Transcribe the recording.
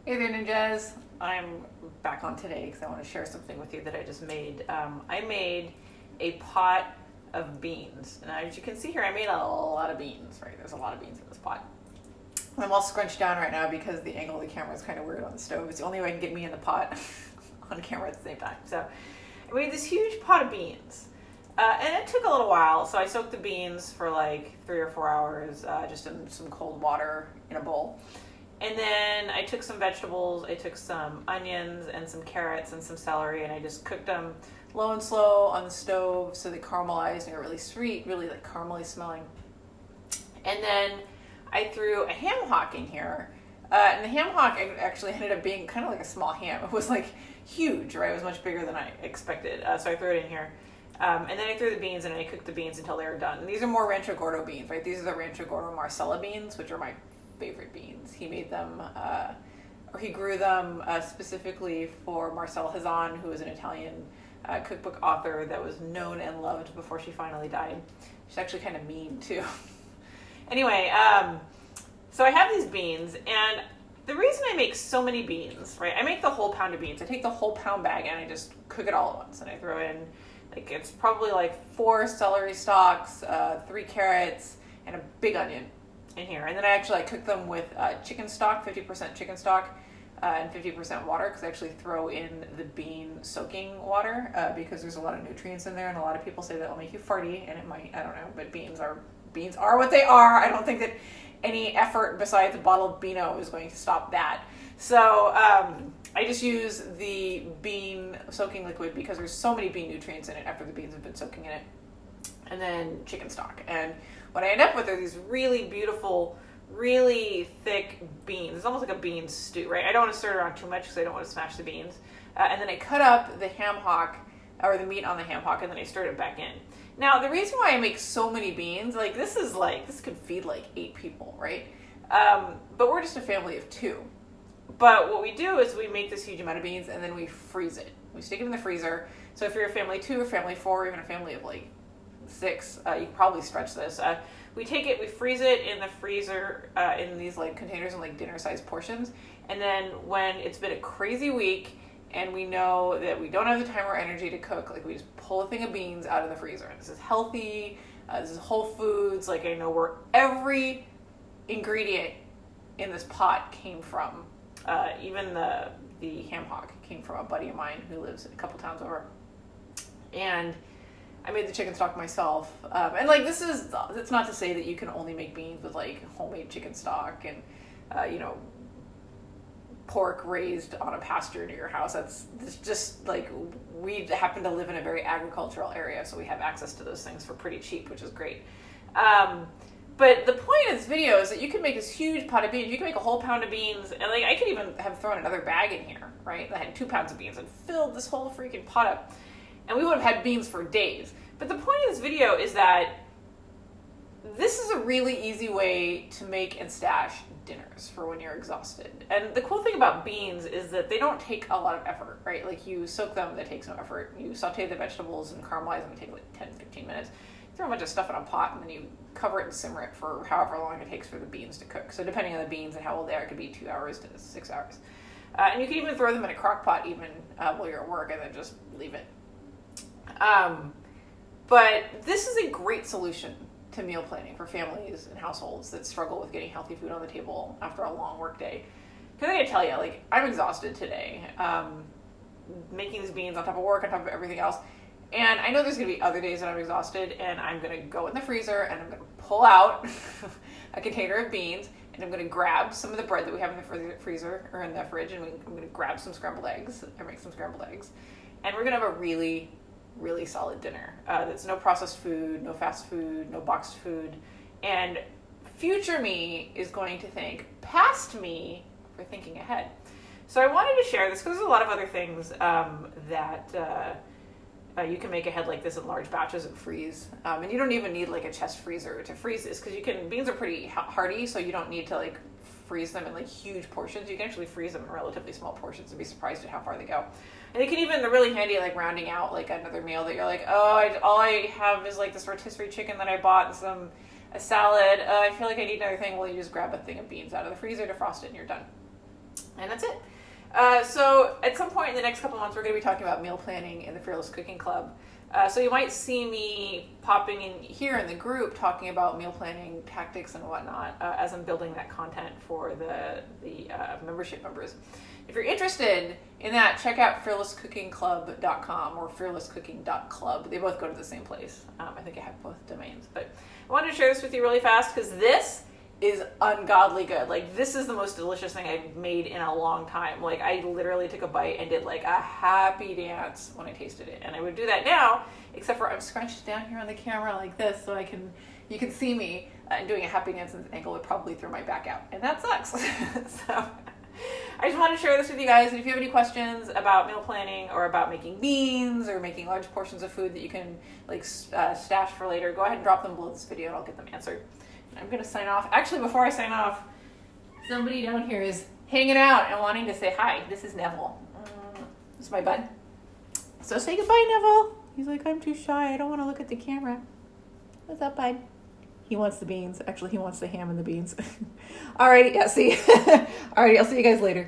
Hey there, ninjas. I'm back on today because I want to share something with you that I just made. I made a pot of beans. And as you can see here, I made a lot of beans, right? There's a lot of beans in this pot. I'm all scrunched down right now because the angle of the camera is kind of weird on the stove. It's the only way I can get me in the pot on camera at the same time. So I made this huge pot of beans. And it took a little while, so I soaked the beans for like 3 or 4 hours just in some cold water in a bowl. And then I took some vegetables, I took some onions and some carrots and some celery, and I just cooked them low and slow on the stove so they caramelized and got really sweet, really like caramely smelling. And then I threw a ham hock in here. And the ham hock actually ended up being kind of like a small ham. It was like huge, right? It was much bigger than I expected. So I threw it in here. And then I threw the beans in and I cooked the beans until they were done. And these are more Rancho Gordo beans, right? These are the Rancho Gordo Marcella beans, which are my favorite beans. He made them, or he grew them specifically for Marcella Hazan, who is an Italian cookbook author that was known and loved before she finally died. She's actually kind of mean too. Anyway, so I have these beans, and the reason I make so many beans, right? I make the whole pound of beans. I take the whole pound bag and I just cook it all at once, and I throw in like it's probably like 4 celery stalks, 3 carrots, and a big onion in here. And then I cook them with chicken stock, 50% chicken stock, and 50% water, because I actually throw in the bean soaking water because there's a lot of nutrients in there, and a lot of people say that will make you farty, and it might, I don't know, but beans are what they are. I don't think that any effort besides a bottle of Beano is going to stop that. So I just use the bean soaking liquid because there's so many bean nutrients in it after the beans have been soaking in it. And then chicken stock. And what I end up with are these really beautiful, really thick beans. It's almost like a bean stew, right? I don't want to stir it around too much because I don't want to smash the beans. And then I cut up the ham hock, or the meat on the ham hock, and then I stirred it back in. Now, the reason why I make so many beans, this could feed like 8 people, right? But we're just a family of 2. But what we do is we make this huge amount of beans and then we freeze it. We stick it in the freezer. So if you're a family 2 or family 4 or even a family of like 6, you can probably stretch this. We take it, we freeze it in the freezer in these like containers in like dinner-sized portions. And then when it's been a crazy week and we know that we don't have the time or energy to cook, like we just pull a thing of beans out of the freezer. And this is healthy. This is Whole Foods. Like I know where every ingredient in this pot came from. Even the ham hock came from a buddy of mine who lives a couple towns over. And I made the chicken stock myself. And like it's not to say that you can only make beans with like homemade chicken stock and, pork raised on a pasture near your house. It's just like we happen to live in a very agricultural area, so we have access to those things for pretty cheap, which is great. But the point of this video is that you can make this huge pot of beans. You can make a whole pound of beans, and like I could even have thrown another bag in here, right? I had 2 pounds of beans and filled this whole freaking pot up, and we would have had beans for days. But the point of this video is that this is a really easy way to make and stash dinners for when you're exhausted. And the cool thing about beans is that they don't take a lot of effort, right? Like you soak them, that takes no effort. You saute the vegetables and caramelize them, it takes like 10, 15 minutes. You throw a bunch of stuff in a pot and then you cover it and simmer it for however long it takes for the beans to cook. So depending on the beans and how old they are, it could be 2 hours to 6 hours. And you can even throw them in a crock pot even while you're at work and then just leave it. But this is a great solution to meal planning for families and households that struggle with getting healthy food on the table after a long work day. Because I gotta tell you, like, I'm exhausted today, making these beans on top of work, on top of everything else. And I know there's gonna be other days that I'm exhausted, and I'm gonna go in the freezer and I'm gonna pull out a container of beans, and I'm gonna grab some of the bread that we have in the freezer or in the fridge, and I'm gonna grab some scrambled eggs or make some scrambled eggs, and we're gonna have a really solid dinner. That's no processed food, no fast food, no boxed food. And future me is going to thank past me for thinking ahead. So I wanted to share this because there's a lot of other things that you can make ahead like this in large batches and freeze. And you don't even need like a chest freezer to freeze this because beans are pretty hardy, so you don't need to like freeze them in like huge portions. You can actually freeze them in relatively small portions and be surprised at how far they go. And they're really handy at like rounding out like another meal that you're like, all I have is like this rotisserie chicken that I bought and a salad. I feel like I need another thing. Well, you just grab a thing of beans out of the freezer, defrost it, and you're done. And that's it. So at some point in the next couple months, we're going to be talking about meal planning in the Fearless Cooking Club. So you might see me popping in here in the group talking about meal planning tactics and whatnot as I'm building that content for the membership members. If you're interested in that, check out fearlesscookingclub.com or fearlesscooking.club. They both go to the same place. I think I have both domains. But I wanted to share this with you really fast because this is ungodly good. Like, this is the most delicious thing I've made in a long time. Like, I literally took a bite and did like a happy dance when I tasted it. And I would do that now, except for I'm scrunched down here on the camera like this so you can see me doing a happy dance, and the ankle would probably throw my back out. And that sucks. So I just wanted to share this with you guys. And if you have any questions about meal planning or about making beans or making large portions of food that you can like stash for later, go ahead and drop them below this video and I'll get them answered. I'm going to sign off. Actually, before I sign off, somebody down here is hanging out and wanting to say hi. This is Neville. This is my bud. So say goodbye, Neville. He's like, I'm too shy. I don't want to look at the camera. What's up, bud? He wants the beans. Actually, he wants the ham and the beans. Alrighty, yeah, see. Alrighty, I'll see you guys later.